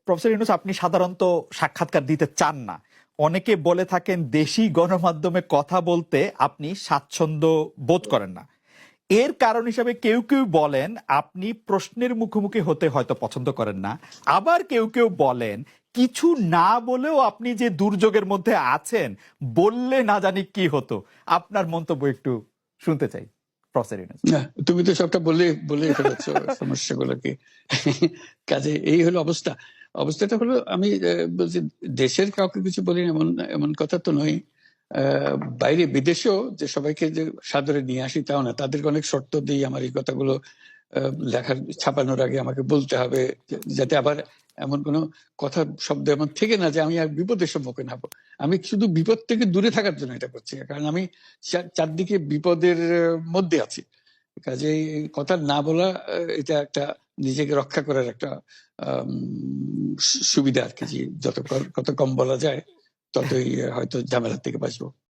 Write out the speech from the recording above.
Professor Yunus, আপনি সাধারণত সাক্ষাৎকার দিতে চান না। অনেকে বলে থাকেন দেশি গণমাধ্যমে কথা বলতে আপনি স্বাচ্ছন্দ্য বোধ করেন না। এর কারণ হিসাবে কেউ কেউ বলেন আপনি প্রশ্নের মুখোমুখি হতে হয়তো পছন্দ করেন না। আবার কেউ কেউ বলেন কিছু না বলেও আপনি যে দুর্যোগের মধ্যে আছেন, বললে না জানি কি হতো। আপনার মন্তব্য একটু শুনতে চাই প্রফেসর ইউনূস। না, তুমি তো সবটা বলে ফেলেছো সমস্যাগুলো কি। কাজে এই হলো অবস্থাটা হলো, আমি বলছি দেশের কাউকে কিছু বলি এমন এমন কথা তো নয়। বাইরে বিদেশেও যে সবাইকে যে সাদরে নিয়ে আসি তাও না, তাদেরকে অনেক শর্ত দিই আমার এই কথাগুলো লেখার ছাপানোর আগে আমাকে বলতে হবে, যাতে আবার এমন কোনো কথা শব্দ এমন থেকে না যে আমি আর বিপদের সম্মুখীন হবো। আমি শুধু বিপদ থেকে দূরে থাকার জন্য এটা করছি, কারণ আমি চারদিকে বিপদের মধ্যে আছি। কাজেই কথা না বলা, এটা একটা নিজেকে রক্ষা করার একটা সুবিধা আর কি, যে কত কম বলা যায় ততই হয়তো ঝামেলার থেকে বাঁচবো।